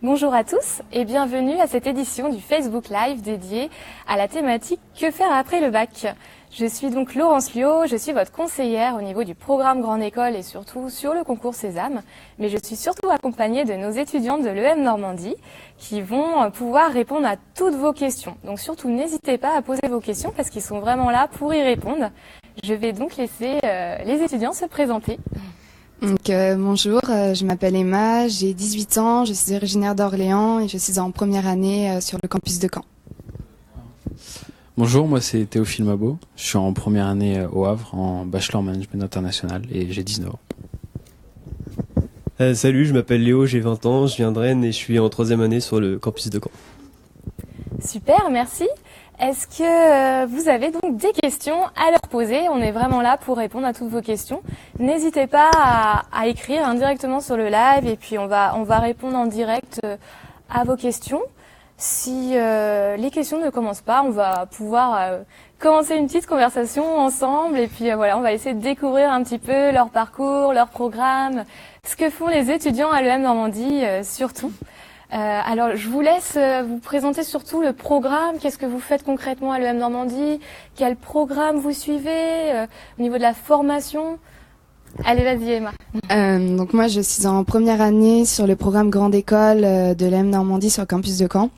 Bonjour à tous et bienvenue à cette édition du Facebook Live dédiée à la thématique « Que faire après le bac ?» Je suis donc Laurence Liot, je suis votre conseillère au niveau du programme Grande École et surtout sur le concours Sésame. Mais je suis surtout accompagnée de nos étudiants de l'EM Normandie qui vont pouvoir répondre à toutes vos questions. Donc surtout n'hésitez pas à poser vos questions parce qu'ils sont vraiment là pour y répondre. Je vais donc laisser les étudiants se présenter. Donc, bonjour, je m'appelle Emma, j'ai 18 ans, je suis originaire d'Orléans et je suis en première année sur le campus de Caen. Bonjour, moi c'est Théophile Mabo, je suis en première année au Havre en Bachelor Management International et j'ai 19 ans. Salut, je m'appelle Léo, j'ai 20 ans, je viens de Rennes et je suis en troisième année sur le campus de Caen. Super, merci. Est-ce que vous avez donc des questions à leur poser? On est vraiment là pour répondre à toutes vos questions. N'hésitez pas à écrire directement sur le live et puis on va répondre en direct à vos questions. Si les questions ne commencent pas, on va pouvoir commencer une petite conversation ensemble et puis voilà, on va essayer de découvrir un petit peu leur parcours, leur programme, ce que font les étudiants à l'EM Normandie surtout. Alors, je vous laisse vous présenter surtout le programme. Qu'est-ce que vous faites concrètement à l'EM Normandie? Quel programme vous suivez au niveau de la formation? Allez, vas-y Emma. Donc moi, je suis en première année sur le programme Grande École de l'EM Normandie sur le campus de Caen.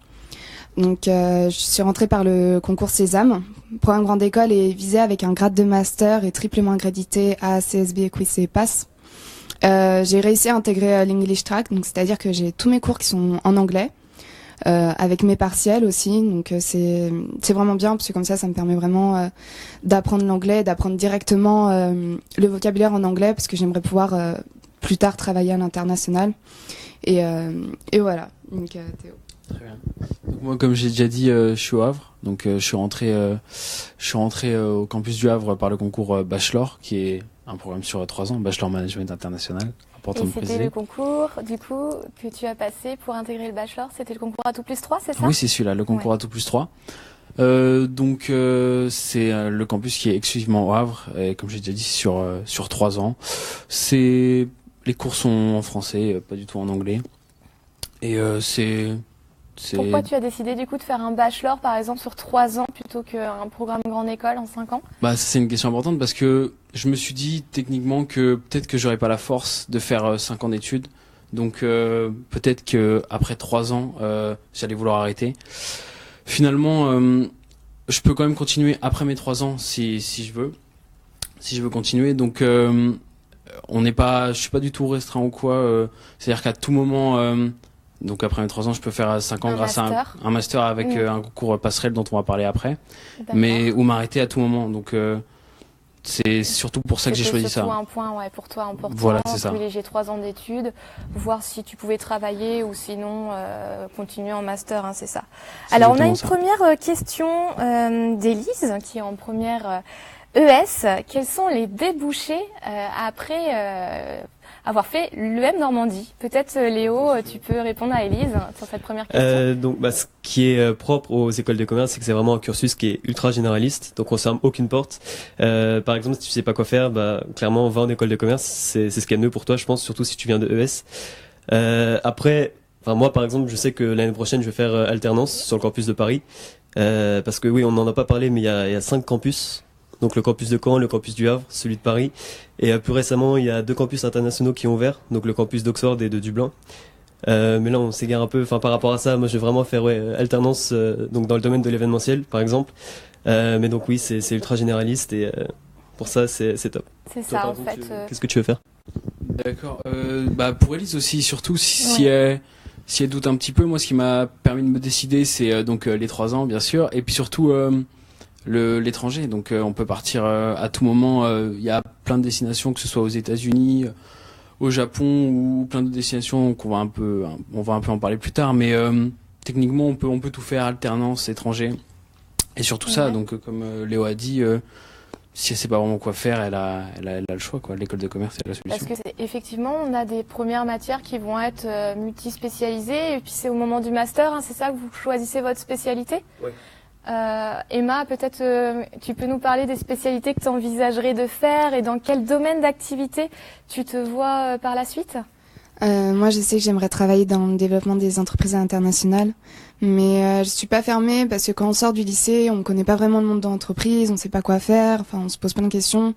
Donc, je suis rentrée par le concours Sésame. Le programme Grande École est visé avec un grade de master et triplement accrédité à CSB, Equis et PASS. J'ai réussi à intégrer l'English Track, donc c'est-à-dire que j'ai tous mes cours qui sont en anglais, avec mes partiels aussi, donc c'est vraiment bien parce que comme ça me permet vraiment d'apprendre l'anglais, d'apprendre directement le vocabulaire en anglais parce que j'aimerais pouvoir plus tard travailler à l'international et voilà. Donc Théo. Très bien. Donc moi, comme j'ai déjà dit, je suis au Havre. Donc je suis rentré au campus du Havre par le concours Bachelor, qui est un programme sur 3 ans, Bachelor Management International. Important de préciser. Et c'était le concours, du coup, que tu as passé pour intégrer le Bachelor. C'était le concours A+3, c'est ça? Oui, c'est celui-là, le concours A+3. Donc c'est le campus qui est exclusivement au Havre, et comme j'ai déjà dit, sur 3 ans. Les cours sont en français, pas du tout en anglais. Et Pourquoi tu as décidé du coup de faire un bachelor par exemple sur 3 ans plutôt qu'un programme grande école en 5 ans? Bah c'est une question importante parce que je me suis dit techniquement que peut-être que j'aurais pas la force de faire 5 ans d'études. Donc peut-être que après 3 ans j'allais vouloir arrêter. Finalement je peux quand même continuer après mes 3 ans si je veux continuer. Donc je suis pas du tout restreint ou quoi. C'est-à-dire qu'à tout moment donc après mes 3 ans, je peux faire 5 ans grâce à un master avec un concours passerelle dont on va parler après, ou m'arrêter à tout moment. Donc c'est surtout pour ça que j'ai choisi ça. C'était un point pour toi important, voilà, c'est ça. Privilégier 3 ans d'études, voir si tu pouvais travailler ou sinon continuer en master, c'est ça. Alors on a une première question d'Élise qui est en première ES. Quels sont les débouchés après avoir fait l'EM Normandie? Peut-être Léo, tu peux répondre à Élise sur cette première question. Donc ce qui est propre aux écoles de commerce, c'est que c'est vraiment un cursus qui est ultra généraliste, donc on ferme aucune porte. Par exemple, si tu sais pas quoi faire, clairement va en école de commerce, c'est ce qui est mieux pour toi, je pense, surtout si tu viens de ES. Après, moi par exemple, je sais que l'année prochaine je vais faire alternance sur le campus de Paris, parce que oui, on n'en a pas parlé, mais il y a 5 campus. Donc le campus de Caen, le campus du Havre, celui de Paris. Et plus récemment, il y a 2 campus internationaux qui ont ouvert, donc le campus d'Oxford et de Dublin. Mais là, on s'égare un peu. Par rapport à ça, moi, je vais vraiment faire alternance donc dans le domaine de l'événementiel, par exemple. Mais donc oui, c'est ultra généraliste et pour ça, c'est top. C'est ça, en fait. Qu'est-ce que tu veux faire? D'accord. Pour Élise aussi, surtout si elle doute un petit peu, moi, ce qui m'a permis de me décider, c'est donc les 3 ans, bien sûr, et puis surtout l'étranger. Donc on peut partir à tout moment. Il y a plein de destinations, que ce soit aux États-Unis, au Japon ou plein de destinations on va un peu en parler plus tard. Mais techniquement, on peut tout faire, alternance, étranger, et surtout ça. Donc comme Léo a dit, si elle sait pas vraiment quoi faire, elle a le choix, quoi. L'école de commerce est la solution. Parce que effectivement, on a des premières matières qui vont être multispécialisées, et puis c'est au moment du master, c'est ça que vous choisissez votre spécialité? Oui. Emma, peut-être tu peux nous parler des spécialités que tu envisagerais de faire et dans quel domaine d'activité tu te vois par la suite? Moi, je sais que j'aimerais travailler dans le développement des entreprises internationales, mais je suis pas fermée parce que quand on sort du lycée, on connaît pas vraiment le monde de l'entreprise, on sait pas quoi faire, enfin, on se pose plein de questions.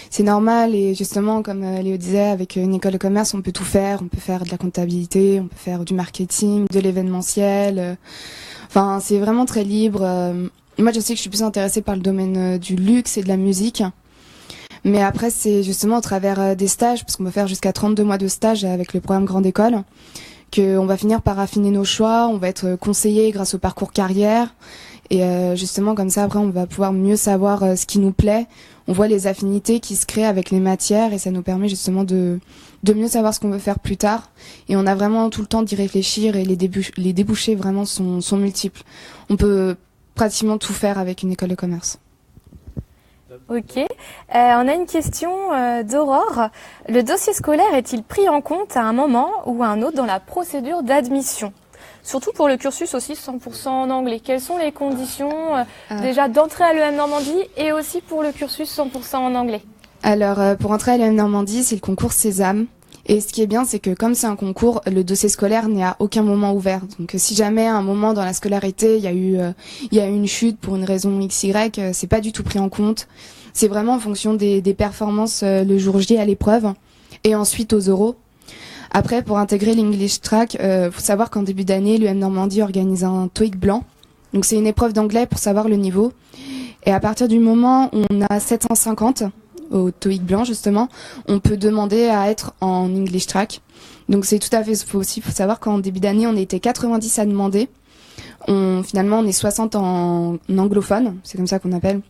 C'est normal et justement, comme Léo disait, avec une école de commerce, on peut tout faire. On peut faire de la comptabilité, on peut faire du marketing, de l'événementiel. Enfin, c'est vraiment très libre. Moi, je sais que je suis plus intéressée par le domaine du luxe et de la musique. Mais après, c'est justement au travers des stages, parce qu'on va faire jusqu'à 32 mois de stage avec le programme Grande École, qu'on va finir par affiner nos choix, on va être conseillé grâce au parcours carrière. Et justement, comme ça, après, on va pouvoir mieux savoir ce qui nous plaît. On voit les affinités qui se créent avec les matières et ça nous permet justement de mieux savoir ce qu'on veut faire plus tard. Et on a vraiment tout le temps d'y réfléchir et les débouchés vraiment sont multiples. On peut pratiquement tout faire avec une école de commerce. Ok. On a une question d'Aurore. Le dossier scolaire est-il pris en compte à un moment ou à un autre dans la procédure d'admission ? Surtout pour le cursus aussi 100% en anglais. Quelles sont les conditions déjà d'entrée à l'EM Normandie et aussi pour le cursus 100% en anglais ? Alors, pour entrer à l'EM Normandie, c'est le concours Sésame. Et ce qui est bien, c'est que comme c'est un concours, le dossier scolaire n'est à aucun moment ouvert. Donc, si jamais à un moment dans la scolarité, il y a eu une chute pour une raison XY, c'est pas du tout pris en compte. C'est vraiment en fonction des performances le jour J à l'épreuve et ensuite aux oraux. Après, pour intégrer l'English Track, faut savoir qu'en début d'année, l'UM Normandie organise un TOEIC blanc. Donc, c'est une épreuve d'anglais pour savoir le niveau. Et à partir du moment où on a 750 au TOEIC blanc, justement, on peut demander à être en English Track. Donc, c'est tout à fait possible. Faut savoir qu'en début d'année, on était 90 à demander. Finalement, on est 60 en anglophone. C'est comme ça qu'on appelle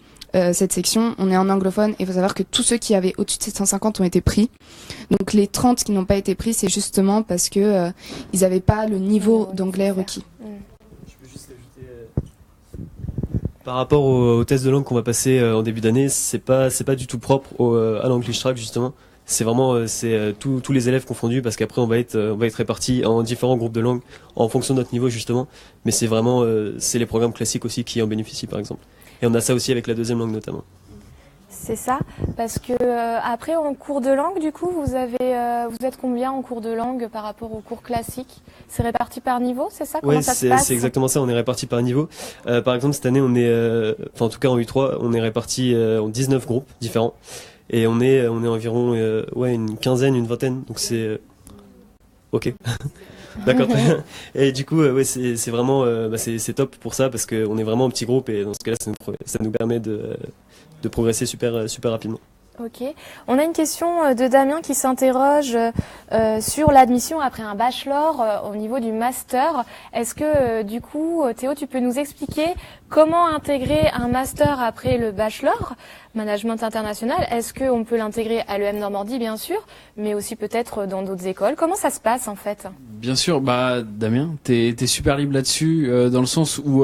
cette section. On est en anglophone et il faut savoir que tous ceux qui avaient au-dessus de 750 ont été pris. Donc les 30 qui n'ont pas été pris, c'est justement parce que ils n'avaient pas le niveau d'anglais requis. Je peux juste ajouter, par rapport au test de langue qu'on va passer en début d'année, c'est pas du tout propre à l'English Track justement. C'est vraiment tous les élèves confondus parce qu'après on va être répartis en différents groupes de langues en fonction de notre niveau justement. Mais c'est vraiment c'est les programmes classiques aussi qui en bénéficient par exemple. Et on a ça aussi avec la deuxième langue notamment. C'est ça, parce que après en cours de langue, du coup, vous êtes combien en cours de langue par rapport au cours classique ? C'est réparti par niveau, c'est ça ? Comment ça se passe ? C'est exactement ça, on est réparti par niveau. Par exemple, cette année, on est, en tout cas en U3, on est réparti en 19 groupes différents. Et on est environ une quinzaine, une vingtaine, donc c'est... Ok. D'accord. Et du coup, c'est vraiment c'est top pour ça parce qu'on est vraiment en petit groupe et dans ce cas-là, ça nous permet de progresser super rapidement. Ok. On a une question de Damien qui s'interroge sur l'admission après un bachelor au niveau du master. Est-ce que du coup, Théo, tu peux nous expliquer comment intégrer un master après le bachelor, management international ? Est-ce qu'on peut l'intégrer à l'EM Normandie, bien sûr, mais aussi peut-être dans d'autres écoles ? Comment ça se passe en fait ? Bien sûr, Damien, t'es super libre là-dessus, dans le sens où,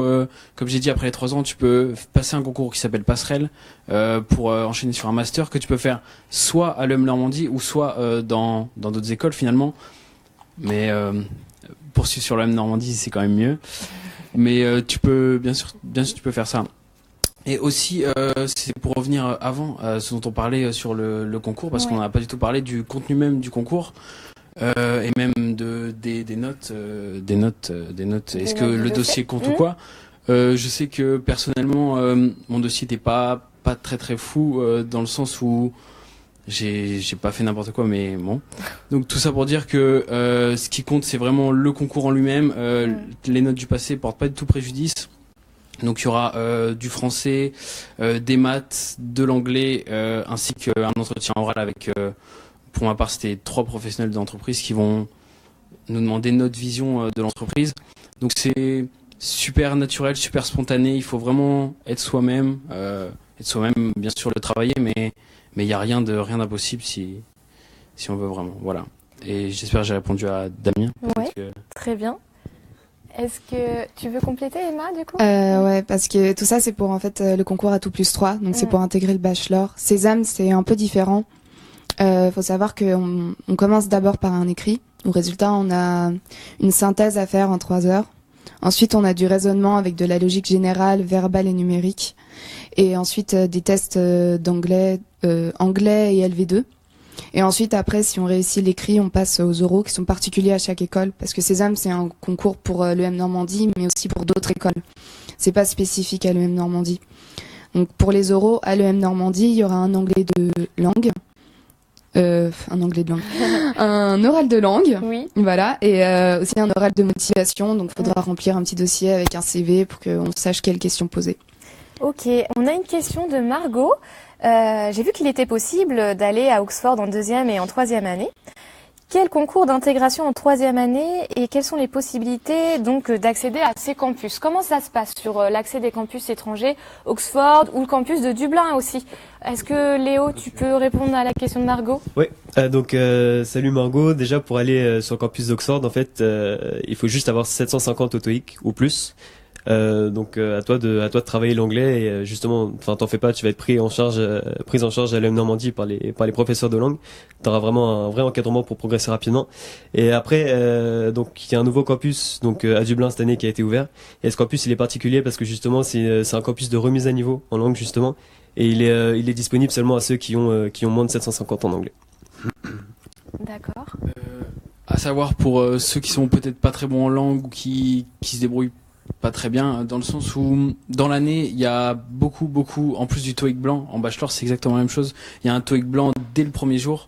comme j'ai dit, après les 3 ans, tu peux passer un concours qui s'appelle Passerelle pour enchaîner sur un master que tu peux faire soit à l'EM Normandie ou soit dans d'autres écoles finalement. Mais poursuivre sur l'EM Normandie, c'est quand même mieux. Mais tu peux, bien sûr, tu peux faire ça. Et aussi, c'est pour revenir avant ce dont on parlait sur le concours, parce qu'on n'a pas du tout parlé du contenu même du concours. Et même des notes. Est-ce que le dossier compte ou quoi ? Je sais que personnellement, mon dossier n'était pas très très fou dans le sens où j'ai pas fait n'importe quoi, mais bon. Donc tout ça pour dire que ce qui compte, c'est vraiment le concours en lui-même. Les notes du passé portent pas du tout préjudice. Donc il y aura du français, des maths, de l'anglais, ainsi qu'un entretien oral avec. Pour ma part, c'était 3 professionnels d'entreprise qui vont nous demander notre vision de l'entreprise. Donc c'est super naturel, super spontané. Il faut vraiment être soi-même, bien sûr le travailler, mais il y a rien d'impossible si on veut vraiment. Voilà. Et j'espère que j'ai répondu à Damien. Ouais, très bien. Est-ce que tu veux compléter, Emma, du coup ? Ouais, parce que tout ça, c'est pour en fait le concours à tout+3, donc c'est pour intégrer le bachelor. Sésame, c'est un peu différent. Faut savoir qu'on commence d'abord par un écrit. Au résultat, on a une synthèse à faire en 3 heures. Ensuite, on a du raisonnement avec de la logique générale, verbale et numérique. Et ensuite, des tests d'anglais, anglais et LV2. Et ensuite, après, si on réussit l'écrit, on passe aux oraux qui sont particuliers à chaque école. Parce que Sésame, c'est un concours pour l'EM Normandie, mais aussi pour d'autres écoles. C'est pas spécifique à l'EM Normandie. Donc, pour les oraux, à l'EM Normandie, il y aura un anglais de langue. Un anglais de langue. Un oral de langue. Oui. Voilà. Et aussi un oral de motivation. Donc, il faudra remplir un petit dossier avec un CV pour qu'on sache quelles questions poser. Ok, on a une question de Margot. J'ai vu qu'il était possible d'aller à Oxford en 2e et en 3e année. Quel concours d'intégration en 3e année et quelles sont les possibilités donc d'accéder à ces campus? Comment ça se passe sur l'accès des campus étrangers, Oxford ou le campus de Dublin aussi? Est-ce que Léo, tu peux répondre à la question de Margot? Oui, salut Margot. Déjà pour aller sur le campus d'Oxford, en fait, il faut juste avoir 750 au TOEIC ou plus. Donc à toi de travailler l'anglais et justement, enfin t'en fais pas, tu vas être prise en charge à l'EM Normandie par les professeurs de langue. T'auras vraiment un vrai encadrement pour progresser rapidement. Et après donc il y a un nouveau campus donc à Dublin cette année qui a été ouvert. Et ce campus il est particulier parce que justement c'est un campus de remise à niveau en langue justement et il est disponible seulement à ceux qui ont moins de 750 en anglais. D'accord. À savoir pour ceux qui sont peut-être pas très bons en langue ou qui se débrouillent pas très bien, dans le sens où dans l'année il y a beaucoup en plus du TOEIC blanc en bachelor, c'est exactement la même chose, il y a un TOEIC blanc dès le premier jour.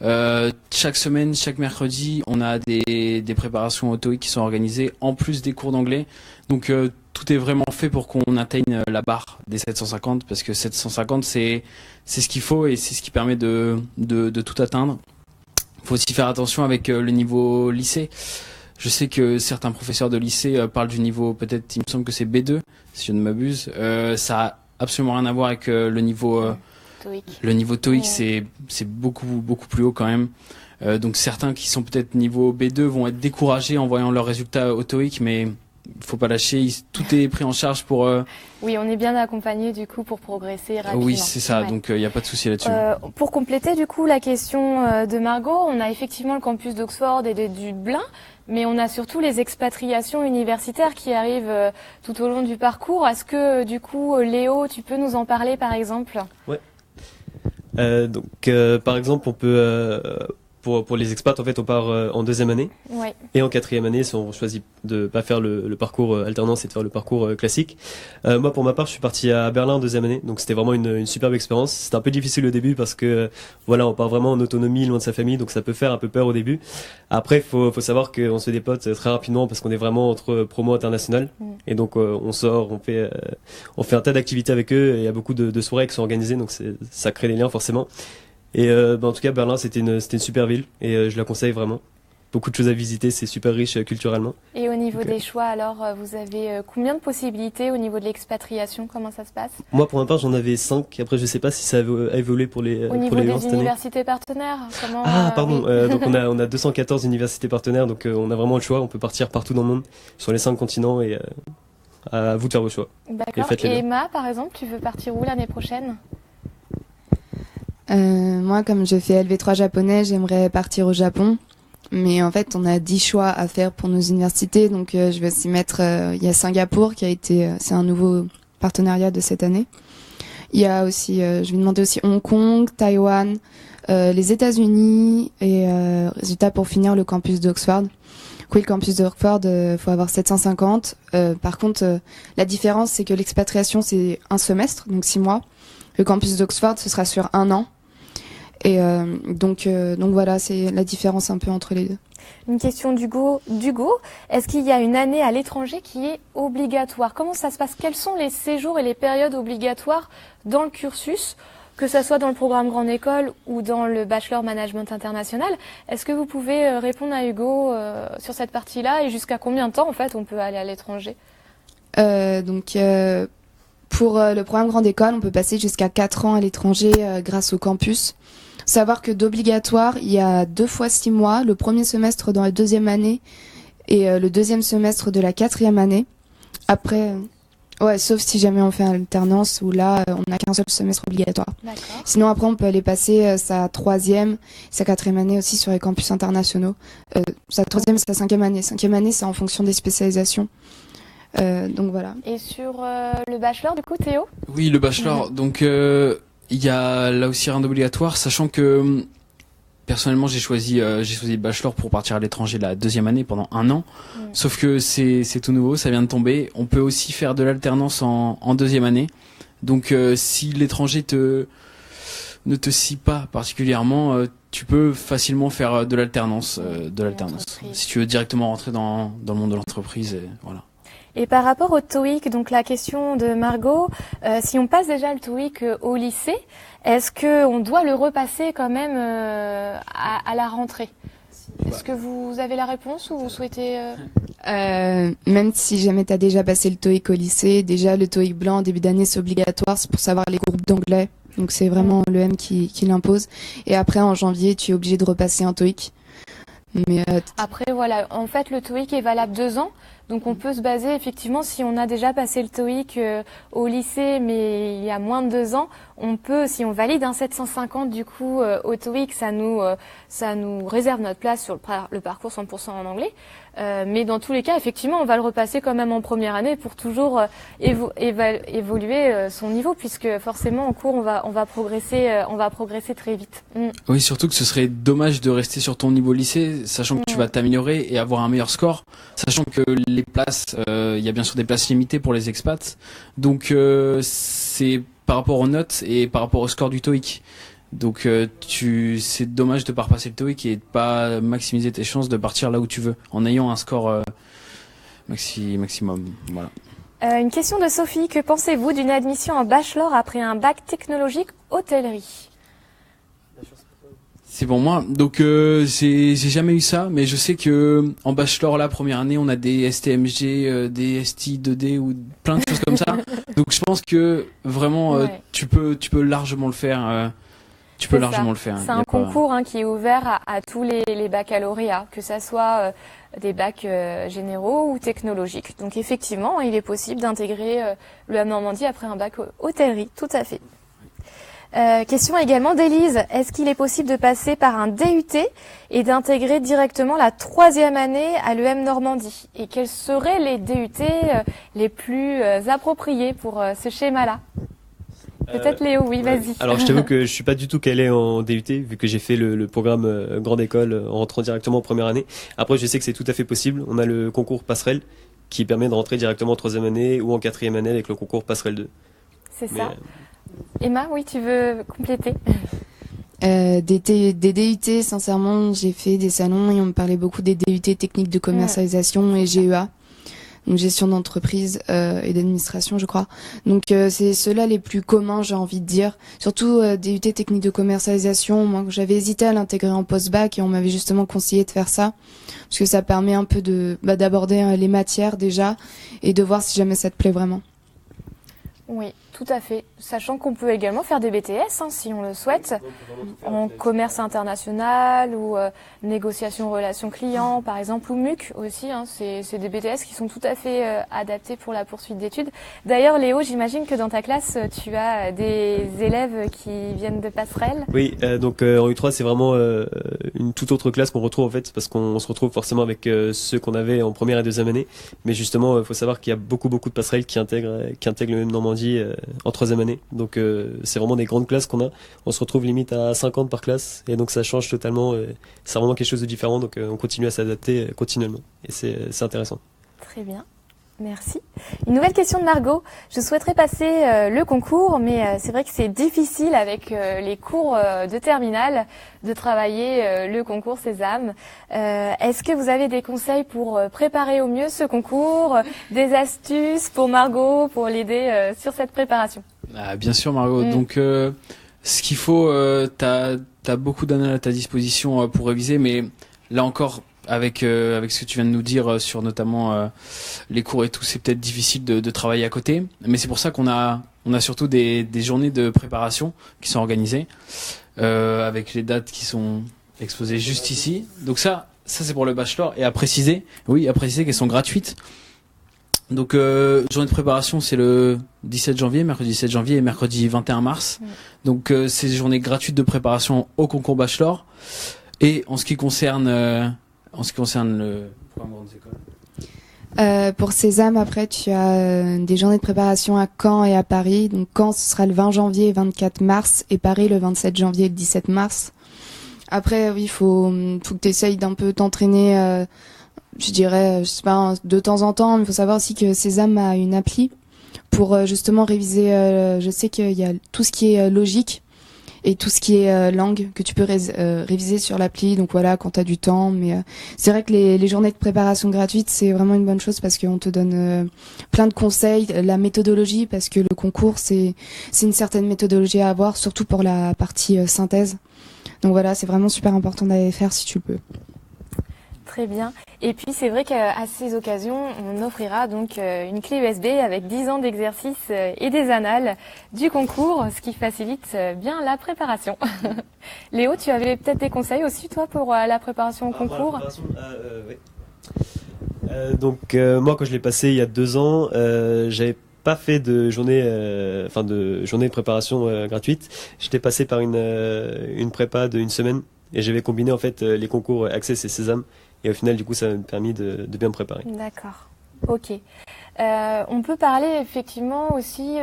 Chaque semaine, chaque mercredi, on a des préparations au TOEIC qui sont organisées en plus des cours d'anglais, donc tout est vraiment fait pour qu'on atteigne la barre des 750, parce que 750 c'est ce qu'il faut et c'est ce qui permet de tout atteindre. Il faut aussi faire attention avec le niveau lycée. Je sais que certains professeurs de lycée parlent du niveau, peut-être, il me semble que c'est B2, si je ne m'abuse. Ça a absolument rien à voir avec le niveau TOEIC. Le niveau TOEIC, c'est beaucoup plus haut quand même. Donc certains qui sont peut-être niveau B2 vont être découragés en voyant leurs résultats au TOEIC, mais il faut pas lâcher. Tout est pris en charge pour. Oui, on est bien accompagné du coup pour progresser rapidement. Oui, c'est ça. Ouais. Donc il n'y a pas de souci là-dessus. Pour compléter du coup la question de Margot, on a effectivement le campus d'Oxford et de Dublin. Mais on a surtout les expatriations universitaires qui arrivent tout au long du parcours. Est-ce que, du coup, Léo, tu peux nous en parler, par exemple? Ouais. Par exemple, on peut pour les expats, en fait, on part en 2e année. Ouais. Et en 4e année, si on choisit de pas faire le parcours alternance et de faire le parcours classique. Moi, pour ma part, je suis parti à Berlin en 2e année, donc c'était vraiment une superbe expérience. C'était un peu difficile au début parce que voilà, on part vraiment en autonomie, loin de sa famille, donc ça peut faire un peu peur au début. Après, faut savoir qu'on se fait des potes très rapidement parce qu'on est vraiment entre promo internationales. Et donc on sort, on fait un tas d'activités avec eux. Et il y a beaucoup de soirées qui sont organisées, donc ça crée des liens forcément. Et en tout cas, Berlin, c'était une super ville et je la conseille vraiment. Beaucoup de choses à visiter, c'est super riche culturellement. Et au niveau des choix, alors, vous avez combien de possibilités au niveau de l'expatriation? Comment ça se passe? Moi, pour ma part, j'en avais 5. Après, je sais pas si ça a évolué pour les Au niveau pour les des universités partenaires, comment? Ah, pardon. Oui. Donc on a 214 universités partenaires, donc on a vraiment le choix. On peut partir partout dans le monde, sur les 5 continents, et à vous de faire vos choix. D'accord. Et Emma, par exemple, tu veux partir où l'année prochaine? Moi, comme je fais LV3 japonais, j'aimerais partir au Japon. Mais en fait, on a 10 choix à faire pour nos universités. Donc, je vais aussi mettre... il y a Singapour qui a été... c'est un nouveau partenariat de cette année. Il y a aussi... je vais demander aussi Hong Kong, Taïwan, les États-Unis et résultat pour finir le campus d'Oxford. Oui, le campus d'Oxford, faut avoir 750. Par contre, la différence, c'est que l'expatriation, c'est un semestre, donc 6 mois. Le campus d'Oxford, ce sera sur 1 an. Et donc voilà, c'est la différence un peu entre les deux. Une question d'Hugo. Est-ce qu'il y a une année à l'étranger qui est obligatoire? Comment ça se passe? Quels sont les séjours et les périodes obligatoires dans le cursus, que ce soit dans le programme Grande École ou dans le Bachelor Management International? Est-ce que vous pouvez répondre à Hugo sur cette partie-là et jusqu'à combien de temps en fait on peut aller à l'étranger? Pour le programme Grande École, on peut passer jusqu'à 4 ans à l'étranger grâce au campus. Savoir que d'obligatoire, il y a 2 fois 6 mois, le premier semestre dans la 2e année et le 2e semestre de la 4e année. Après, ouais, sauf si jamais on fait une alternance où là, on n'a qu'un seul semestre obligatoire. D'accord. Sinon, après, on peut aller passer sa 3e, sa 4e année aussi sur les campus internationaux. Sa 3e et sa 5e année. 5e année, c'est en fonction des spécialisations. Donc voilà. Et sur le bachelor, du coup, Théo? Oui, le bachelor. Donc il y a là aussi rien d'obligatoire, sachant que personnellement, j'ai choisi le bachelor pour partir à l'étranger la deuxième année pendant 1 an. Sauf que c'est tout nouveau, ça vient de tomber. On peut aussi faire de l'alternance en deuxième année. Donc, si l'étranger ne te scie pas particulièrement, tu peux facilement faire de l'alternance, si tu veux directement rentrer dans le monde de l'entreprise. Et voilà. Et par rapport au TOEIC, donc la question de Margot, si on passe déjà le TOEIC au lycée, est-ce que on doit le repasser quand même à la rentrée? Est-ce que vous avez la réponse ou vous souhaitez Même si jamais tu as déjà passé le TOEIC au lycée, déjà le TOEIC blanc en début d'année c'est obligatoire, c'est pour savoir les groupes d'anglais. Donc c'est vraiment l'EM qui l'impose. Et après en janvier tu es obligé de repasser un TOEIC. Mais après voilà, en fait le TOEIC est valable 2 ans. Donc on peut se baser effectivement si on a déjà passé le TOEIC au lycée mais il y a moins de 2 ans, on peut, si on valide un 750 du coup au TOEIC, ça nous réserve notre place sur le parcours 100% en anglais. Mais dans tous les cas, effectivement, on va le repasser quand même en première année pour toujours évoluer son niveau, puisque forcément en cours on va progresser très vite. Oui, surtout que ce serait dommage de rester sur ton niveau lycée, sachant que tu vas t'améliorer et avoir un meilleur score, sachant que les places, il y a bien sûr des places limitées pour les expats, donc c'est par rapport aux notes et par rapport au score du TOEIC. Donc c'est dommage de pas repasser le TOEIC et de pas maximiser tes chances de partir là où tu veux en ayant un score maximum. Voilà. Une question de Sophie, que pensez-vous d'une admission en bachelor après un bac technologique hôtellerie? C'est pour moi. Donc j'ai jamais eu ça, mais je sais que en bachelor la première année on a des STMG, des ST 2D ou plein de choses comme ça. Donc je pense que vraiment tu peux largement le faire. C'est un concours qui est ouvert à tous les baccalauréats, que ça soit des bacs généraux ou technologiques. Donc effectivement, il est possible d'intégrer l'EM Normandie après un bac hôtellerie, tout à fait. Question également d'Élise. Est-ce qu'il est possible de passer par un DUT et d'intégrer directement la 3e année à l'EM Normandie? Et quels seraient les DUT les plus appropriés pour ce schéma-là? Peut-être Léo, oui, vas-y. Alors je t'avoue que je suis pas du tout calé en DUT, vu que j'ai fait le programme grande école en rentrant directement en première année. Après, je sais que c'est tout à fait possible. On a le concours passerelle qui permet de rentrer directement en 3e année ou en 4e année avec le concours passerelle 2. C'est ça. Emma, oui, tu veux compléter? Des DUT, sincèrement, j'ai fait des salons et on me parlait beaucoup des DUT techniques de commercialisation et GEA. Donc gestion d'entreprise et d'administration, je crois. Donc c'est ceux-là les plus communs, j'ai envie de dire. Surtout DUT technique de commercialisation. Moi, j'avais hésité à l'intégrer en post-bac et on m'avait justement conseillé de faire ça parce que ça permet un peu d'aborder les matières déjà et de voir si jamais ça te plaît vraiment. Oui, tout à fait. Sachant qu'on peut également faire des BTS, si on le souhaite, en commerce international ou négociation relations clients, par exemple, ou MUC aussi. C'est des BTS qui sont tout à fait adaptés pour la poursuite d'études. D'ailleurs, Léo, j'imagine que dans ta classe, tu as des élèves qui viennent de passerelle. Oui, donc en U3, c'est vraiment une toute autre classe qu'on retrouve en fait, parce qu'on se retrouve forcément avec ceux qu'on avait en première et deuxième année. Mais justement, il faut savoir qu'il y a beaucoup de passerelles qui intègrent le même Normandie en 3e année. Donc c'est vraiment des grandes classes qu'on a. On se retrouve limite à 50 par classe et donc ça change totalement. C'est vraiment quelque chose de différent. Donc on continue à s'adapter continuellement et c'est intéressant. Très bien. Merci. Une nouvelle question de Margot. Je souhaiterais passer le concours, mais c'est vrai que c'est difficile avec les cours de terminale de travailler le concours Sésame. Est-ce que vous avez des conseils pour préparer au mieux ce concours, des astuces pour Margot, pour l'aider sur cette préparation? Bien sûr Margot. Donc ce qu'il faut, t'as beaucoup d'années à ta disposition pour réviser, mais là encore, avec ce que tu viens de nous dire sur notamment les cours et tout, c'est peut-être difficile de travailler à côté, mais c'est pour ça qu'on a surtout des journées de préparation qui sont organisées avec les dates qui sont exposées juste ici. Donc ça c'est pour le bachelor. Et à préciser qu'elles sont gratuites. Donc journée de préparation, c'est le 17 janvier, mercredi 17 janvier et mercredi 21 mars. Donc c'est des journées gratuites de préparation au concours bachelor. Et en ce qui concerne le programme Grandes Écoles, pour Sésame, après, tu as des journées de préparation à Caen et à Paris. Donc Caen, ce sera le 20 janvier et 24 mars, et Paris le 27 janvier et le 17 mars. Après, oui, faut que tu essayes d'un peu t'entraîner, je dirais, je sais pas, de temps en temps. Mais il faut savoir aussi que Sésame a une appli pour justement réviser. Je sais qu'il y a tout ce qui est logique et tout ce qui est langue que tu peux réviser sur l'appli. Donc voilà, quand tu as du temps. Mais c'est vrai que les journées de préparation gratuites, c'est vraiment une bonne chose parce qu'on te donne plein de conseils, la méthodologie, parce que le concours, c'est une certaine méthodologie à avoir, surtout pour la partie synthèse. Donc voilà, c'est vraiment super important d'aller faire si tu le peux. Très bien. Et puis c'est vrai qu'à ces occasions, on offrira donc une clé USB avec 10 ans d'exercice et des annales du concours, ce qui facilite bien la préparation. Léo, tu avais peut-être des conseils aussi, toi, pour la préparation au concours? Oui. Moi, quand je l'ai passé il y a 2 ans, j'avais pas fait de journée, de préparation gratuite. J'étais passé par une prépa de 1 semaine et j'avais combiné en fait les concours Access et Sésame. Et au final, du coup, ça m'a permis de bien me préparer. D'accord. Ok. On peut parler effectivement aussi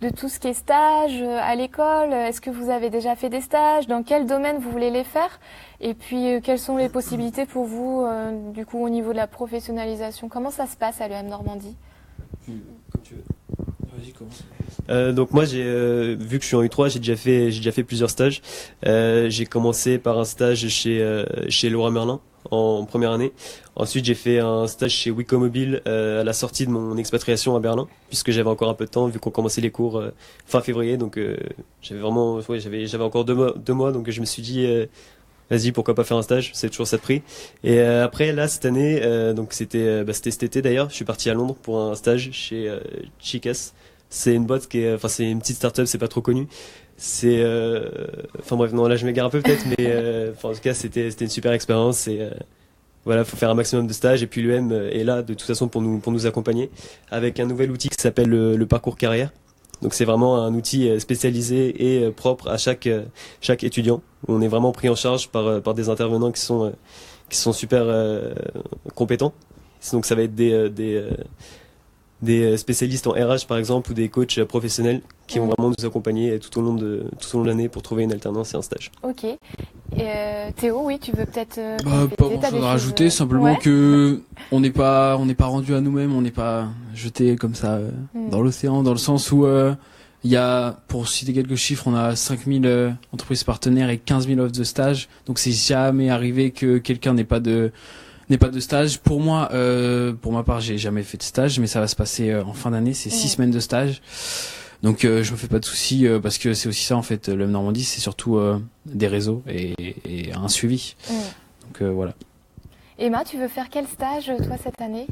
de tout ce qui est stage à l'école. Est-ce que vous avez déjà fait des stages? Dans quel domaine vous voulez les faire? Et puis, quelles sont les possibilités pour vous, du coup, au niveau de la professionnalisation? Comment ça se passe à l'EM Normandie? Comme tu veux. Vas-y, commence. Donc moi, vu que je suis en U3, j'ai déjà fait plusieurs stages. J'ai commencé par un stage chez Leroy Merlin en première année. Ensuite, j'ai fait un stage chez Wicomobile à la sortie de mon expatriation à Berlin, puisque j'avais encore un peu de temps vu qu'on commençait les cours fin février. Donc j'avais encore 2 mois, donc je me suis dit vas-y, pourquoi pas faire un stage, c'est toujours ça de prix. Et après là cette année, donc c'était cet été d'ailleurs, je suis parti à Londres pour un stage chez Chicas. C'est une boîte c'est une petite start-up, c'est pas trop connu. Bref, non, là je m'égare un peu peut-être, mais en tout cas c'était une super expérience et voilà, faut faire un maximum de stages et puis l'UM est là de toute façon pour nous accompagner avec un nouvel outil qui s'appelle le parcours carrière. Donc c'est vraiment un outil spécialisé et propre à chaque étudiant. On est vraiment pris en charge par des intervenants qui sont super compétents. Donc ça va être des spécialistes en RH par exemple ou des coachs professionnels qui vont vraiment nous accompagner tout au long de l'année pour trouver une alternance et un stage. Ok. Théo, oui, tu veux peut-être pas grand-chose à rajouter, simplement que on n'est pas rendu à nous-mêmes, on n'est pas jeté comme ça dans l'océan, dans le sens où il y a, pour citer quelques chiffres, on a 5000 entreprises partenaires et 15 000 offres de stage, donc c'est jamais arrivé que quelqu'un n'ait pas de stage. Pour moi, pour ma part, j'ai jamais fait de stage, mais ça va se passer en fin d'année. C'est 6 semaines de stage. Donc, je me fais pas de soucis parce que c'est aussi ça en fait. Le Normandie, c'est surtout des réseaux et un suivi. Donc voilà. Emma, tu veux faire quel stage toi cette année?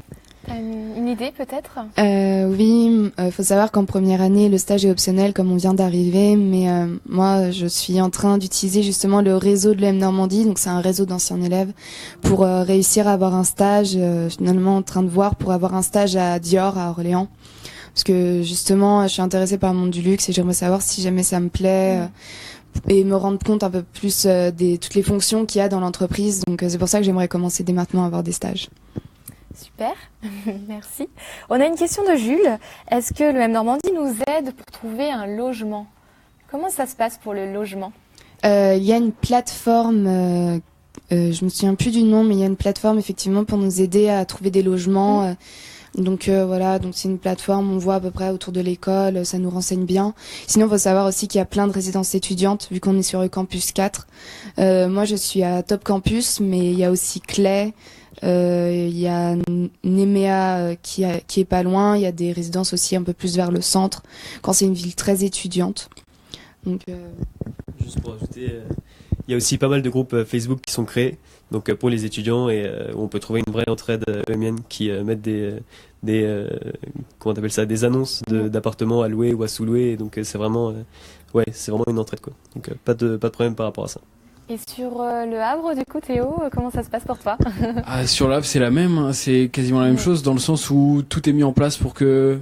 T'as une idée peut-être? Oui, faut savoir qu'en première année, le stage est optionnel comme on vient d'arriver, mais moi, je suis en train d'utiliser justement le réseau de l'EM Normandie, donc c'est un réseau d'anciens élèves, pour réussir à avoir un stage, finalement en train de voir pour avoir un stage à Dior, à Orléans, parce que justement, je suis intéressée par le monde du luxe et j'aimerais savoir si jamais ça me plaît. Et me rendre compte un peu plus toutes les fonctions qu'il y a dans l'entreprise, donc c'est pour ça que j'aimerais commencer dès maintenant à avoir des stages. Super, merci. On a une question de Jules. Est-ce que l'EM Normandie nous aide pour trouver un logement? Comment ça se passe pour le logement? Il y a une plateforme, je me souviens plus du nom, mais il y a une plateforme effectivement pour nous aider à trouver des logements. Donc voilà, donc c'est une plateforme, on voit à peu près autour de l'école, ça nous renseigne bien. Sinon, il faut savoir aussi qu'il y a plein de résidences étudiantes, vu qu'on est sur le campus 4. Moi, je suis à Top Campus, mais il y a aussi Clay. Il y a Nemea qui est pas loin. Il y a des résidences aussi un peu plus vers le centre, quand c'est une ville très étudiante. Donc, Juste pour ajouter, il y a aussi pas mal de groupes Facebook qui sont créés, donc pour les étudiants et où on peut trouver une vraie entraide EMienne qui mettent comment t'appelles ça, des annonces d'appartements à louer ou à sous-louer. Et donc c'est vraiment une entraide quoi. Donc pas de problème par rapport à ça. Et sur le Havre, du coup, Théo, comment ça se passe pour toi? Sur le Havre, c'est la même, hein, c'est quasiment la même chose dans le sens où tout est mis en place pour que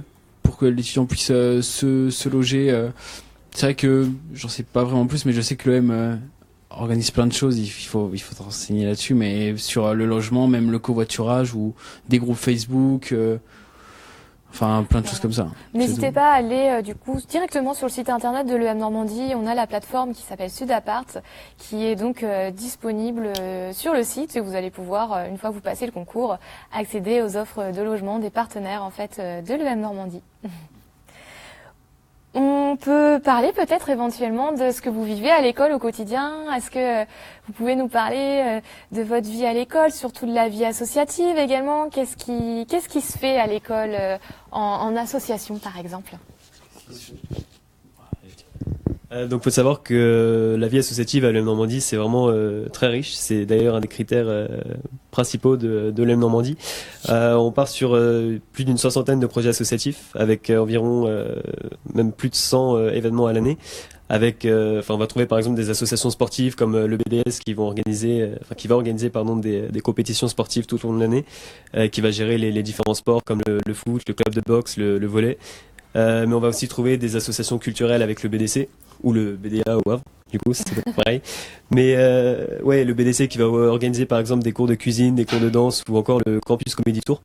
l'étudiant puisse se loger. C'est vrai que j'en sais pas vraiment plus, mais je sais que l'EM organise plein de choses. Il faut te renseigner là-dessus, mais sur le logement, même le covoiturage ou des groupes Facebook. Enfin, plein de choses comme ça. N'hésitez pas à aller du coup directement sur le site internet de l'EM Normandie. On a la plateforme qui s'appelle Sudapart, qui est donc disponible sur le site et vous allez pouvoir, une fois que vous passez le concours, accéder aux offres de logement des partenaires en fait de l'EM Normandie. On peut parler peut-être éventuellement de ce que vous vivez à l'école au quotidien. Est-ce que vous pouvez nous parler de votre vie à l'école, surtout de la vie associative également? Qu'est-ce qui se fait à l'école en association par exemple? Donc, faut savoir que la vie associative à l'EM Normandie, c'est vraiment très riche. C'est d'ailleurs un des critères principaux de l'EM Normandie. On part sur plus d'une soixantaine de projets associatifs, avec environ même plus de 100 événements à l'année. Avec, on va trouver par exemple des associations sportives comme le BDS qui va organiser des compétitions sportives tout au long de l'année, qui va gérer les différents sports comme le foot, le club de boxe, le volley. Mais on va aussi trouver des associations culturelles avec le BDC ou le BDA au Havre, du coup c'est pareil. Mais le BDC qui va organiser par exemple des cours de cuisine, des cours de danse ou encore le Campus Comedy Tour,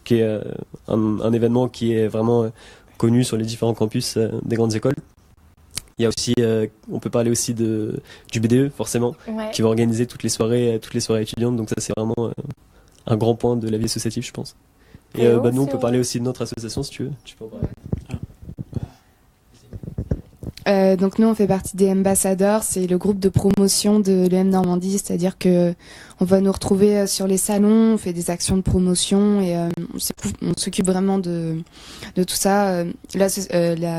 qui est un événement qui est vraiment connu sur les différents campus des grandes écoles. Il y a aussi, on peut parler aussi du BDE forcément, qui va organiser toutes les soirées étudiantes. Donc ça c'est vraiment un grand point de la vie associative, je pense. Et nous on peut parler aussi de notre association si tu veux. Tu peux en parler. Donc nous on fait partie des ambassadeurs, c'est le groupe de promotion de l'EM Normandie, c'est-à-dire que on va nous retrouver sur les salons, on fait des actions de promotion et on s'occupe vraiment de tout ça. La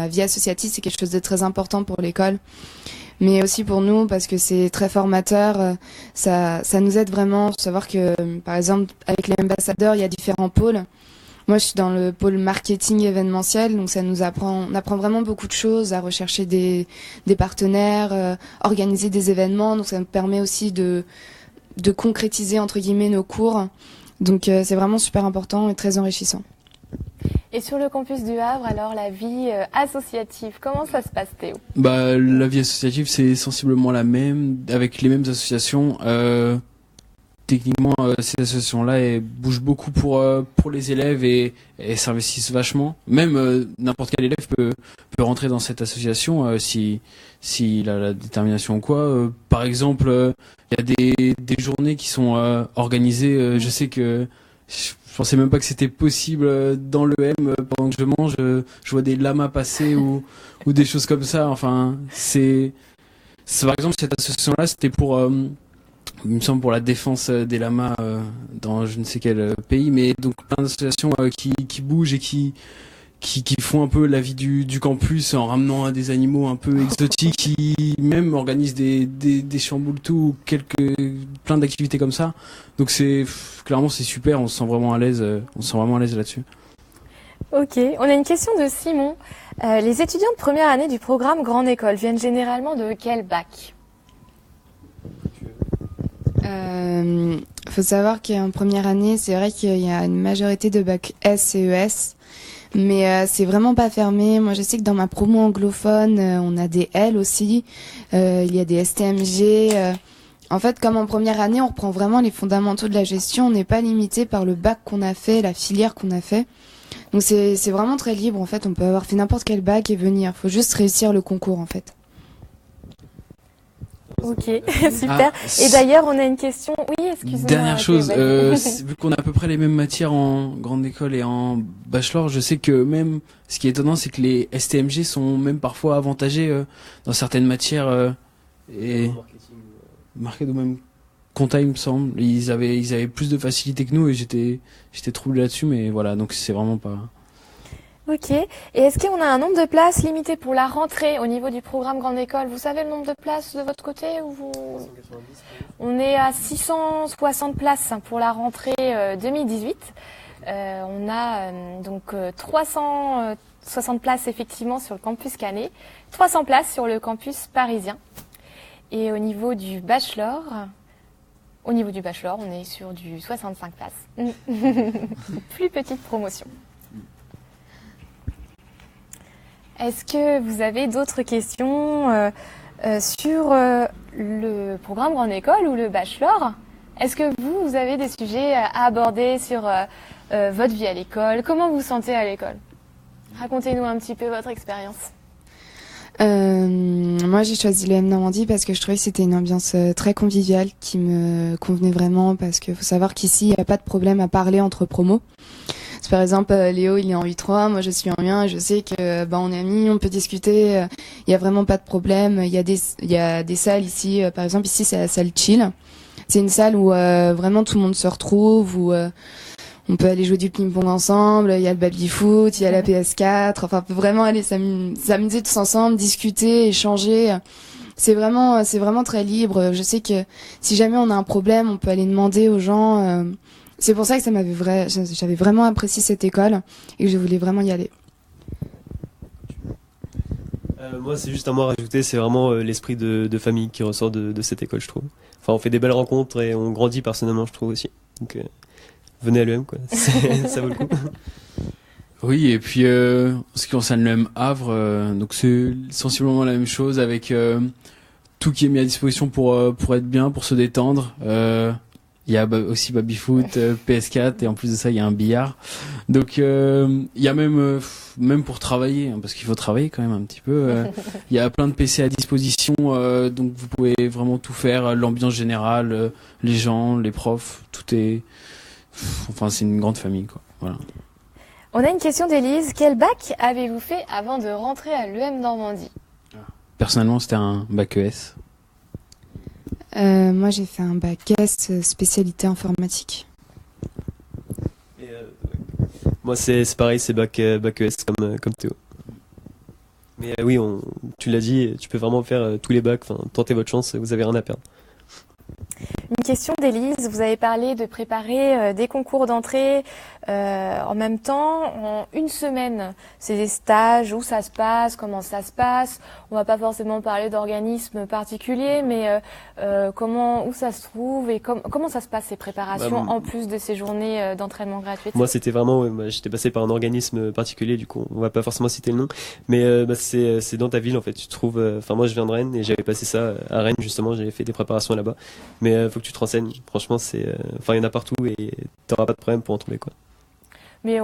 vie associative c'est quelque chose de très important pour l'école, mais aussi pour nous parce que c'est très formateur. Ça nous aide vraiment, savoir que par exemple avec les ambassadeurs il y a différents pôles. Moi, je suis dans le pôle marketing événementiel, donc on apprend vraiment beaucoup de choses, à rechercher des partenaires, organiser des événements, donc ça me permet aussi de concrétiser entre guillemets nos cours. Donc c'est vraiment super important et très enrichissant. Et sur le campus du Havre, alors la vie associative, comment ça se passe, Théo? La vie associative, c'est sensiblement la même, avec les mêmes associations. Techniquement, ces associations-là elles bougent beaucoup pour les élèves et s'investissent vachement. Même n'importe quel élève peut rentrer dans cette association s'il a la détermination ou quoi. Par exemple, il y a des journées qui sont organisées. Je sais que je pensais même pas que c'était possible dans l'EM. Pendant que je mange, je vois des lamas passer ou des choses comme ça. Enfin, c'est par exemple cette association-là, c'était pour il me semble pour la défense des lamas dans je ne sais quel pays, mais donc plein d'associations qui bougent et qui font un peu la vie du campus en ramenant des animaux un peu exotiques, qui même organisent des chamboules tout, plein d'activités comme ça. Donc clairement c'est super, on se sent vraiment à l'aise là-dessus. Ok, on a une question de Simon. Les étudiants de première année du programme Grande École viennent généralement de quel bac? Faut savoir qu'en première année, c'est vrai qu'il y a une majorité de bac S et ES, mais c'est vraiment pas fermé. Moi, je sais que dans ma promo anglophone, on a des L aussi, il y a des STMG. En fait, comme en première année, on reprend vraiment les fondamentaux de la gestion. On n'est pas limité par le bac qu'on a fait, la filière qu'on a fait. Donc c'est vraiment très libre. En fait, on peut avoir fait n'importe quel bac et venir. Faut juste réussir le concours, en fait. Ok, super. Et d'ailleurs, on a une question. Oui, excusez-moi. Dernière chose, vu qu'on a à peu près les mêmes matières en grande école et en bachelor, je sais que même, ce qui est étonnant, c'est que les STMG sont même parfois avantagés dans certaines matières et marketing ou même compta, il me semble. Ils avaient plus de facilité que nous et j'étais troublé là-dessus, mais voilà, donc c'est vraiment pas. Ok. Et est-ce qu'on a un nombre de places limité pour la rentrée au niveau du programme Grande École? Vous savez le nombre de places de votre côté ou vous... On est à 660 places pour la rentrée 2018. On a donc 360 places effectivement sur le campus Canet, 300 places sur le campus parisien. Et au niveau du bachelor, on est sur du 65 places. Plus petite promotion. Est-ce que vous avez d'autres questions sur le programme Grande École ou le bachelor? Est-ce que vous avez des sujets à aborder sur votre vie à l'école. Comment vous vous sentez à l'école? Racontez-nous un petit peu votre expérience. Moi, j'ai choisi le M Normandie parce que je trouvais que c'était une ambiance très conviviale qui me convenait vraiment, parce qu'il faut savoir qu'ici, il n'y a pas de problème à parler entre promos. C'est par exemple, Léo, il est en U3, moi je suis en U1 et je sais que on est amis, on peut discuter, il y a vraiment pas de problème. Il y a des salles ici, par exemple ici c'est la salle Chill. C'est une salle où vraiment tout le monde se retrouve, où on peut aller jouer du ping-pong ensemble, il y a le baby-foot, il y a la PS4, enfin on peut vraiment aller s'amuser tous ensemble, discuter, échanger. C'est vraiment très libre. Je sais que si jamais on a un problème, on peut aller demander aux gens. C'est pour ça que j'avais vraiment apprécié cette école et que je voulais vraiment y aller. Moi, c'est juste un mot à rajouter, c'est vraiment l'esprit de famille qui ressort de cette école, je trouve. Enfin, on fait des belles rencontres et on grandit personnellement, je trouve aussi. Donc, venez à l'EM, quoi. Ça vaut le coup. Oui, et puis en ce qui concerne l'EM Havre, donc c'est sensiblement la même chose avec tout qui est mis à disposition pour être bien, pour se détendre. Il y a aussi baby-foot, PS4 et en plus de ça il y a un billard. Donc il y a même pour travailler, hein, parce qu'il faut travailler quand même un petit peu. Il y a plein de PC à disposition, donc vous pouvez vraiment tout faire. L'ambiance générale, les gens, les profs, tout est. Enfin, c'est une grande famille, quoi. Voilà. On a une question d'Élise. Quel bac avez-vous fait avant de rentrer à l'EM Normandie? Personnellement, c'était un bac ES. Moi, j'ai fait un bac S, spécialité informatique. Et, moi, c'est pareil, c'est bac ES comme Théo. Mais oui, tu l'as dit, tu peux vraiment faire tous les bacs, tentez votre chance, vous avez rien à perdre. Une question d'Élise, vous avez parlé de préparer des concours d'entrée en même temps, en une semaine. C'est des stages, où ça se passe, comment ça se passe. On va pas forcément parler d'organismes particuliers, mais où ça se trouve et comment ça se passe ces préparations en plus de ces journées d'entraînement gratuites? Moi, c'était vraiment, j'étais passé par un organisme particulier, du coup, on va pas forcément citer le nom, mais c'est dans ta ville en fait. Tu trouves, moi je viens de Rennes et j'avais passé ça à Rennes justement, j'avais fait des préparations là-bas. Mais faut que tu te renseignes. Franchement, il y en a partout et t'auras pas de problème pour en trouver, quoi. Mais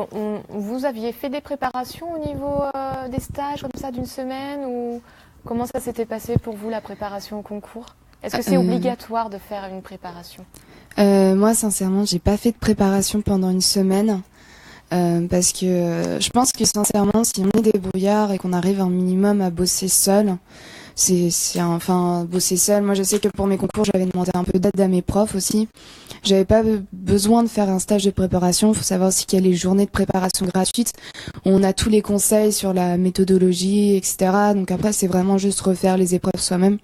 vous aviez fait des préparations au niveau des stages comme ça d'une semaine, ou comment ça s'était passé pour vous la préparation au concours? Est-ce que c'est obligatoire de faire une préparation? Moi, sincèrement, j'ai pas fait de préparation pendant une semaine. Parce que je pense que sincèrement, si on est débrouillard et qu'on arrive un minimum à bosser seul, bosser seul. Moi, je sais que pour mes concours, j'avais demandé un peu d'aide à mes profs aussi. J'avais pas besoin de faire un stage de préparation. Il faut savoir aussi qu'il y a les journées de préparation gratuites où on a tous les conseils sur la méthodologie, etc. Donc après, c'est vraiment juste refaire les épreuves soi-même.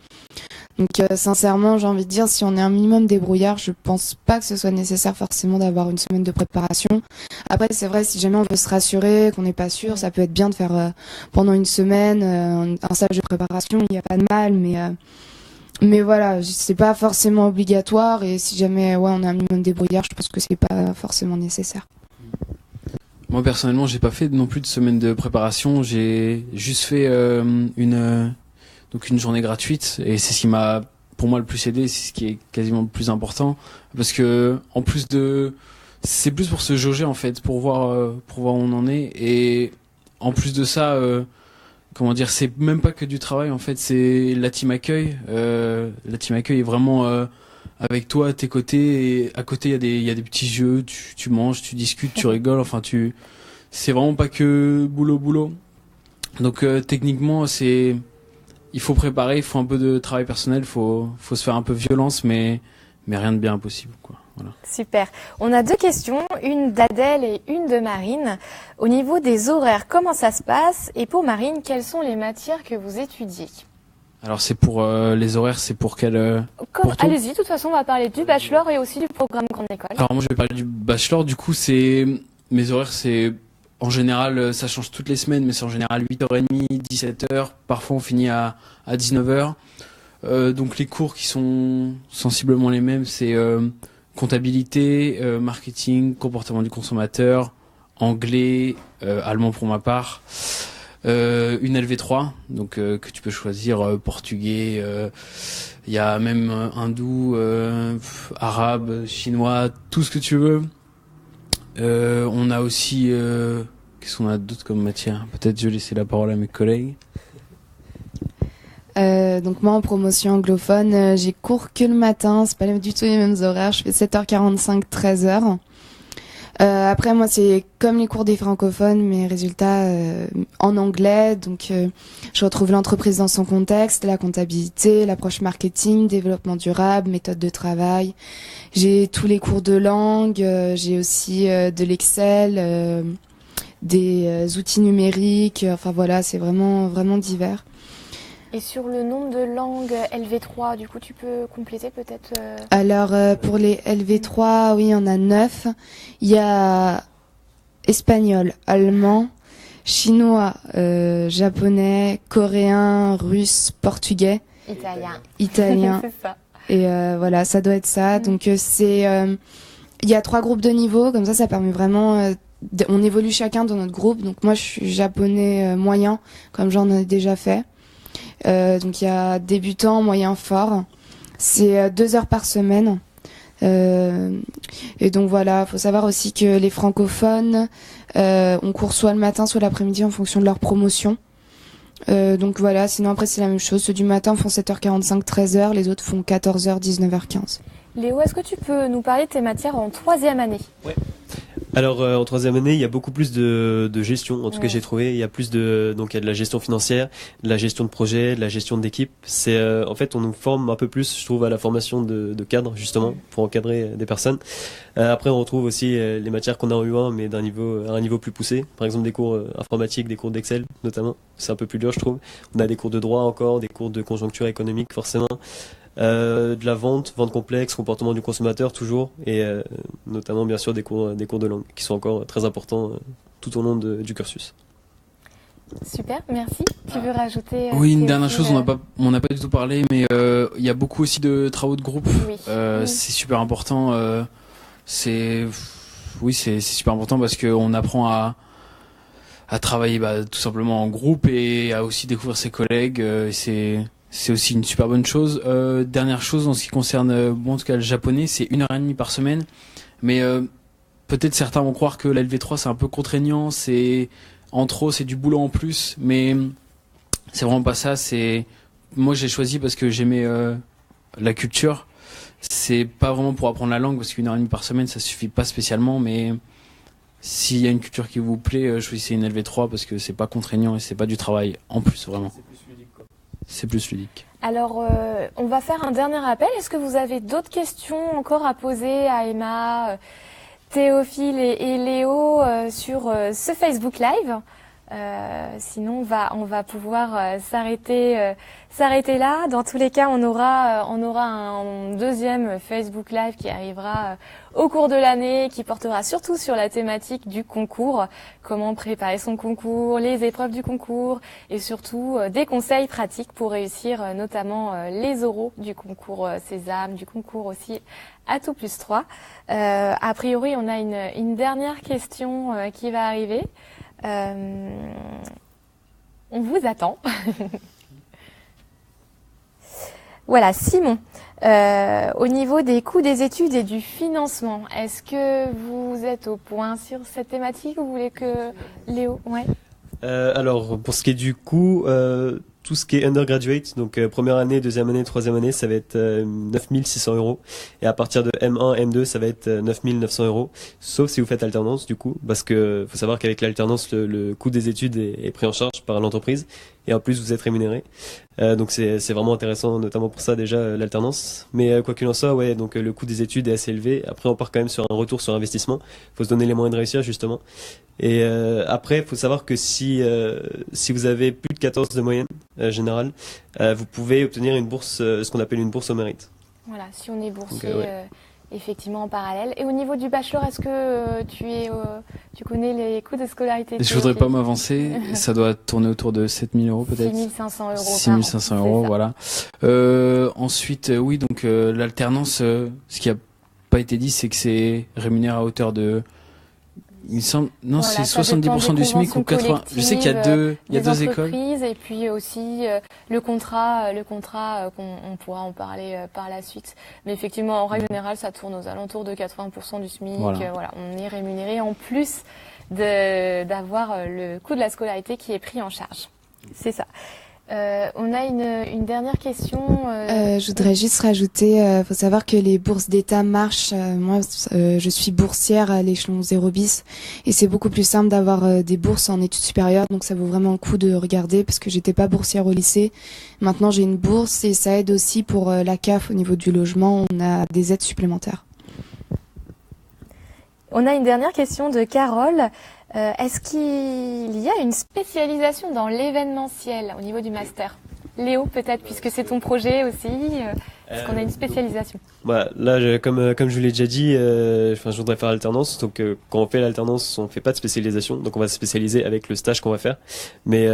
Donc sincèrement, j'ai envie de dire, si on est un minimum débrouillard, je pense pas que ce soit nécessaire forcément d'avoir une semaine de préparation. Après, c'est vrai, si jamais on veut se rassurer, qu'on n'est pas sûr, ça peut être bien de faire pendant une semaine un stage de préparation. Il n'y a pas de mal, mais voilà, c'est pas forcément obligatoire. Et si jamais on est un minimum débrouillard, je pense que c'est pas forcément nécessaire. Moi personnellement, j'ai pas fait non plus de semaine de préparation. J'ai juste fait une journée gratuite, et c'est ce qui m'a pour moi le plus aidé, c'est ce qui est quasiment le plus important, parce que en plus c'est plus pour se jauger en fait, pour voir où on en est, et en plus de ça, c'est même pas que du travail en fait, c'est la team accueil. La team accueil est vraiment avec toi à tes côtés, et à côté il y a des petits jeux, tu manges, tu discutes, tu rigoles, c'est vraiment pas que boulot. Donc techniquement il faut préparer, il faut un peu de travail personnel, faut se faire un peu violence, mais rien de bien impossible, quoi. Voilà. Super. On a deux questions, une d'Adèle et une de Marine. Au niveau des horaires, comment ça se passe? Et pour Marine, quelles sont les matières que vous étudiez? Alors c'est pour les horaires, c'est pour quel allez-y, de toute façon, on va parler du bachelor et aussi du programme Grande École. Alors moi je vais parler du bachelor, du coup mes horaires, c'est en général, ça change toutes les semaines, mais c'est en général 8h30, 17h, parfois on finit à 19h. Donc les cours qui sont sensiblement les mêmes, c'est comptabilité, marketing, comportement du consommateur, anglais, allemand pour ma part, une LV3, donc que tu peux choisir portugais, il y a même hindou, arabe, chinois, tout ce que tu veux. On a aussi... qu'est-ce qu'on a d'autre comme matière? Peut-être je vais laisser la parole à mes collègues. Donc moi en promotion anglophone, j'ai cours que le matin, c'est pas du tout les mêmes horaires, je fais 7h45, 13h. Après moi c'est comme les cours des francophones, mais résultats en anglais, donc je retrouve l'entreprise dans son contexte, la comptabilité, l'approche marketing, développement durable, méthode de travail. J'ai tous les cours de langue, j'ai aussi de l'Excel, des outils numériques, enfin voilà, c'est vraiment divers. Et sur le nombre de langues LV3, du coup, tu peux compléter peut-être Alors, pour les LV3, oui, on a 9. Il y a espagnol, allemand, chinois, japonais, coréen, russe, portugais, italien. C'est ça. Et voilà, ça doit être ça. Donc, il y a 3 groupes de niveau, comme ça permet vraiment... on évolue chacun dans notre groupe. Donc, moi, je suis japonais moyen, comme j'en ai déjà fait. Donc il y a débutant, moyen, fort. C'est 2 heures par semaine. Et donc voilà, faut savoir aussi que les francophones on court soit le matin, soit l'après-midi en fonction de leur promotion. Donc voilà, sinon après c'est la même chose. Ceux du matin font 7h45, 13h, les autres font 14h, 19h15. Léo, est-ce que tu peux nous parler de tes matières en 3e année? Ouais. Alors en 3e année, il y a beaucoup plus de gestion. En tout cas, j'ai trouvé, il y a plus donc il y a de la gestion financière, de la gestion de projet, de la gestion d'équipe. C'est en fait, on nous forme un peu plus, je trouve, à la formation de cadre justement pour encadrer des personnes. Après, on retrouve aussi les matières qu'on a en U1, mais à un niveau plus poussé. Par exemple, des cours informatiques, des cours d'Excel notamment. C'est un peu plus dur, je trouve. On a des cours de droit encore, des cours de conjoncture économique forcément. De la vente complexe, comportement du consommateur toujours, et notamment bien sûr des cours de langue qui sont encore très importants tout au long du cursus. Super, merci. Tu veux rajouter Oui, une dernière chose, on n'a pas du tout parlé, mais il y a beaucoup aussi de travaux de groupe. Oui. C'est super important. C'est super important parce qu'on apprend à travailler tout simplement en groupe et à aussi découvrir ses collègues. C'est aussi une super bonne chose. Dernière chose en ce qui concerne en tout cas le japonais, c'est 1h30 par semaine. Mais peut-être certains vont croire que la LV3 c'est un peu contraignant, c'est en trop, c'est du boulot en plus, mais c'est vraiment pas ça. Moi j'ai choisi parce que j'aimais la culture. C'est pas vraiment pour apprendre la langue parce qu'1h30 par semaine ça suffit pas spécialement, mais s'il y a une culture qui vous plaît, choisissez une LV3 parce que c'est pas contraignant et c'est pas du travail en plus vraiment. C'est plus ludique. Alors, on va faire un dernier appel. Est-ce que vous avez d'autres questions encore à poser à Emma, Théophile et Léo sur ce Facebook Live? Sinon, on va pouvoir s'arrêter là. Dans tous les cas, on aura un deuxième Facebook Live qui arrivera au cours de l'année, qui portera surtout sur la thématique du concours, comment préparer son concours, les épreuves du concours et surtout des conseils pratiques pour réussir notamment les oraux du concours Sésame, du concours aussi à tout plus 3. A priori, on a une dernière question qui va arriver. On vous attend. Voilà, Simon. Au niveau des coûts des études et du financement, est-ce que vous êtes au point sur cette thématique ou vous voulez que Léo? Ouais. Alors, pour ce qui est du coût, tout ce qui est undergraduate, donc première année, deuxième année, troisième année, ça va être 9600 €. Et à partir de M1, M2, ça va être 9900 €. Sauf si vous faites alternance, du coup, parce que faut savoir qu'avec l'alternance, le coût des études est pris en charge par l'entreprise. Et en plus, vous êtes rémunéré. Donc c'est vraiment intéressant, notamment pour ça déjà, l'alternance. Mais quoi qu'il en soit, ouais, donc le coût des études est assez élevé. Après, on part quand même sur un retour sur investissement. Faut se donner les moyens de réussir, justement. Et après, faut savoir que si vous avez plus de 14 de moyenne générale, vous pouvez obtenir une bourse, ce qu'on appelle une bourse au mérite. Voilà, si on est boursier, Donc, ouais. effectivement en parallèle. Et au niveau du bachelor, est-ce que tu connais les coûts de scolarité? Je voudrais pas m'avancer, ça doit tourner autour de 7000 € peut-être. 6500 € 6500 par an, €, voilà. Ensuite, oui, donc l'alternance, ce qui a pas été dit, c'est que c'est rémunéré à hauteur de Il me semble, non, Voilà, c'est ça dépend 70% des du SMIC ou 80. conventions Je sais qu'il y a deux des écoles. entreprises et puis aussi le contrat on pourra en parler par la suite. Mais effectivement, en règle générale, ça tourne aux alentours de 80% du SMIC. Voilà. Voilà, on est rémunéré en plus d'avoir le coût de la scolarité qui est pris en charge. C'est ça. On a une dernière question. Je voudrais juste rajouter, faut savoir que les bourses d'État marchent. Moi, je suis boursière à l'échelon 0 bis et c'est beaucoup plus simple d'avoir des bourses en études supérieures. Donc ça vaut vraiment le coup de regarder parce que j'étais pas boursière au lycée. Maintenant, j'ai une bourse et ça aide aussi pour la CAF au niveau du logement. On a des aides supplémentaires. On a une dernière question de Carole. Est-ce qu'il y a une spécialisation dans l'événementiel au niveau du master? Léo, peut-être, puisque c'est ton projet aussi, est-ce qu'on a une spécialisation? Bah, là, comme je vous l'ai déjà dit, je voudrais faire l'alternance. Donc, quand on fait l'alternance, on fait pas de spécialisation. Donc, on va se spécialiser avec le stage qu'on va faire. Mais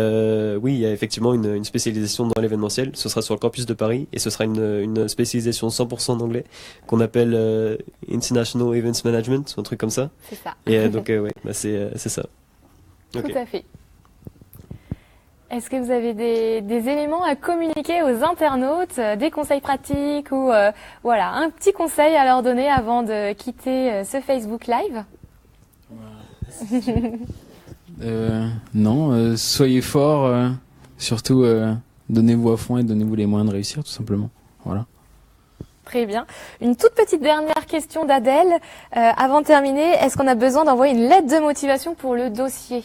oui, il y a effectivement une spécialisation dans l'événementiel. Ce sera sur le campus de Paris et ce sera une spécialisation 100% en anglais qu'on appelle International Events Management, un truc comme ça. C'est ça. Et donc, ouais, bah, c'est ça. Ok. Tout à fait. Est-ce que vous avez des éléments à communiquer aux internautes, des conseils pratiques ou voilà, un petit conseil à leur donner avant de quitter ce Facebook Live? Non, soyez forts, surtout donnez-vous à fond et donnez-vous les moyens de réussir, tout simplement. Voilà. Très bien. Une toute petite dernière question d'Adèle. Avant de terminer, est-ce qu'on a besoin d'envoyer une lettre de motivation pour le dossier?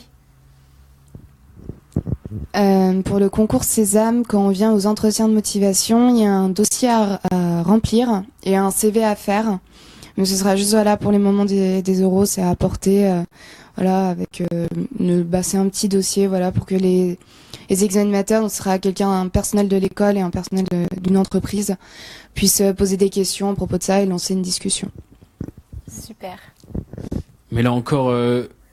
Pour le concours Sésame, quand on vient aux entretiens de motivation, il y a un dossier à remplir et un CV à faire. Mais ce sera juste voilà pour les moments des euros, c'est à apporter voilà avec c'est un petit dossier voilà pour que les examinateurs, donc ce sera un personnel de l'école et un personnel d'une entreprise puissent poser des questions à propos de ça et lancer une discussion. Super. Mais là encore,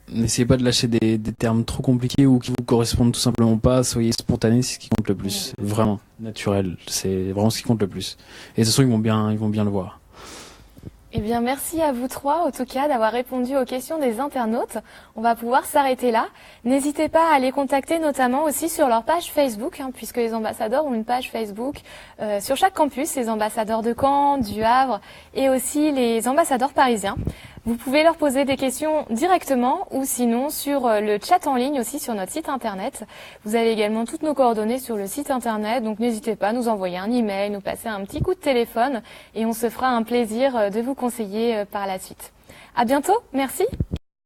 n'essayez pas de lâcher des termes trop compliqués ou qui vous correspondent tout simplement pas. Soyez spontané, c'est ce qui compte le plus. Vraiment, naturel, c'est vraiment ce qui compte le plus. Et de toute façon, ils vont bien le voir. Eh bien, merci à vous trois, en tout cas, d'avoir répondu aux questions des internautes. On va pouvoir s'arrêter là. N'hésitez pas à les contacter, notamment aussi sur leur page Facebook, puisque les ambassadeurs ont une page Facebook sur chaque campus, les ambassadeurs de Caen, du Havre et aussi les ambassadeurs parisiens. Vous pouvez leur poser des questions directement ou sinon sur le chat en ligne aussi sur notre site internet. Vous avez également toutes nos coordonnées sur le site internet, donc n'hésitez pas à nous envoyer un email, nous passer un petit coup de téléphone et on se fera un plaisir de vous conseiller par la suite. À bientôt, merci.